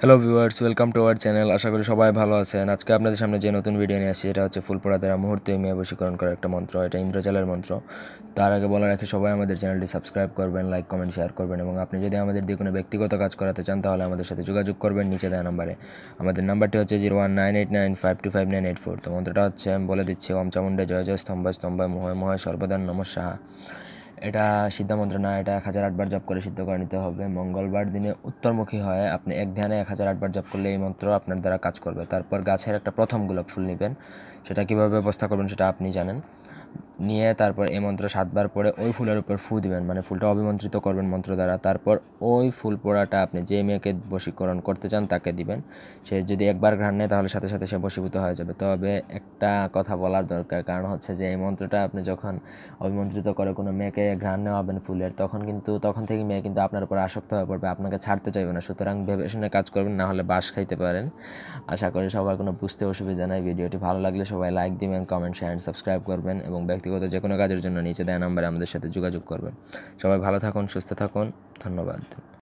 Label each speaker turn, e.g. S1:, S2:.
S1: Hello viewers, welcome to our channel. আশা করি সবাই ভালো আছেন। আজকে আপনাদের সামনে যে নতুন ভিডিও নিয়ে আসছি এটা হচ্ছে ফুলপড়া দ্বারা মুহূর্তে মেয়ে বশীকরণ করার একটা মন্ত্র। এটা ইন্দ্রজালের মন্ত্র। তার আগে বলা রাখি, সবাই আমাদের চ্যানেলটি সাবস্ক্রাইব করবেন, লাইক কমেন্ট শেয়ার করবেন এবং আপনি যদি আমাদের দিয়ে কোনো ব্যক্তিগত কাজ করাতে চান তাহলে আমাদের সাথে যোগাযোগ করবেন নিচে দেওয়া নাম্বারে। আমাদের নাম্বারটি হচ্ছে 019895259984। তো মন্ত্রটা হচ্ছে আমি বলে দিচ্ছি, ওম চামুণ্ডে জয় জয় স্তম্ভায় স্তম্ভায় মহয় মহয় সর্বদান নমঃ সাহা। এটা সিদ্ধা মন্ত্র না, এটা 1008 বার জপ করে সিদ্ধ করে নিতে হবে। মঙ্গলবার দিনে উত্তরমুখী হয় আপনি এক ধ্যানে 1008 বার জপ করলে এই মন্ত্র আপনার দ্বারা কাজ করবে। তারপর গাছের একটা প্রথম গোলাপ ফুল নেবেন, সেটা কীভাবে ব্যবস্থা করবেন সেটা আপনি জানেন। নিয়ে তারপর এই মন্ত্র 7 বার পরে ওই ফুলের উপর ফু দিবেন, মানে ফুলটা অভিমন্ত্রিত করবেন মন্ত্র দ্বারা। তারপর ওই ফুল পোড়াটা আপনি যে মেয়েকে বশীকরণ করতে চান তাকে দিবেন। সে যদি একবার ঘ্রাণ নেয় তাহলে সাথে সাথে সে বশীভূত হয়ে যাবে। তবে একটা কথা বলার দরকার, কারণ হচ্ছে যে এই মন্ত্রটা আপনি যখন অভিমন্ত্রিত করে কোনো মেয়েকে ঘ্রাণ নেওয়াবেন ফুলের, তখন থেকে মেয়ে কিন্তু আপনার উপর আসক্ত হয়ে পড়বে, আপনাকে ছাড়তে চাইবে না। সুতরাং ভেবে শুনে কাজ করবেন, না হলে বাস খাইতে পারেন। আশা করি সবার কোনো বুঝতে অসুবিধা নাই। ভিডিওটি ভালো লাগলে সবাই লাইক দিবেন, কমেন্ট শেয়ার অ্যান্ড সাবস্ক্রাইব করবেন এবং ব্যক্তিগত যে কোনো কাজের জন্য নিচে দেওয়া নাম্বারে আমাদের সাথে যোগাযোগ করবেন। সবাই ভালো থাকুন, সুস্থ থাকুন, ধন্যবাদ।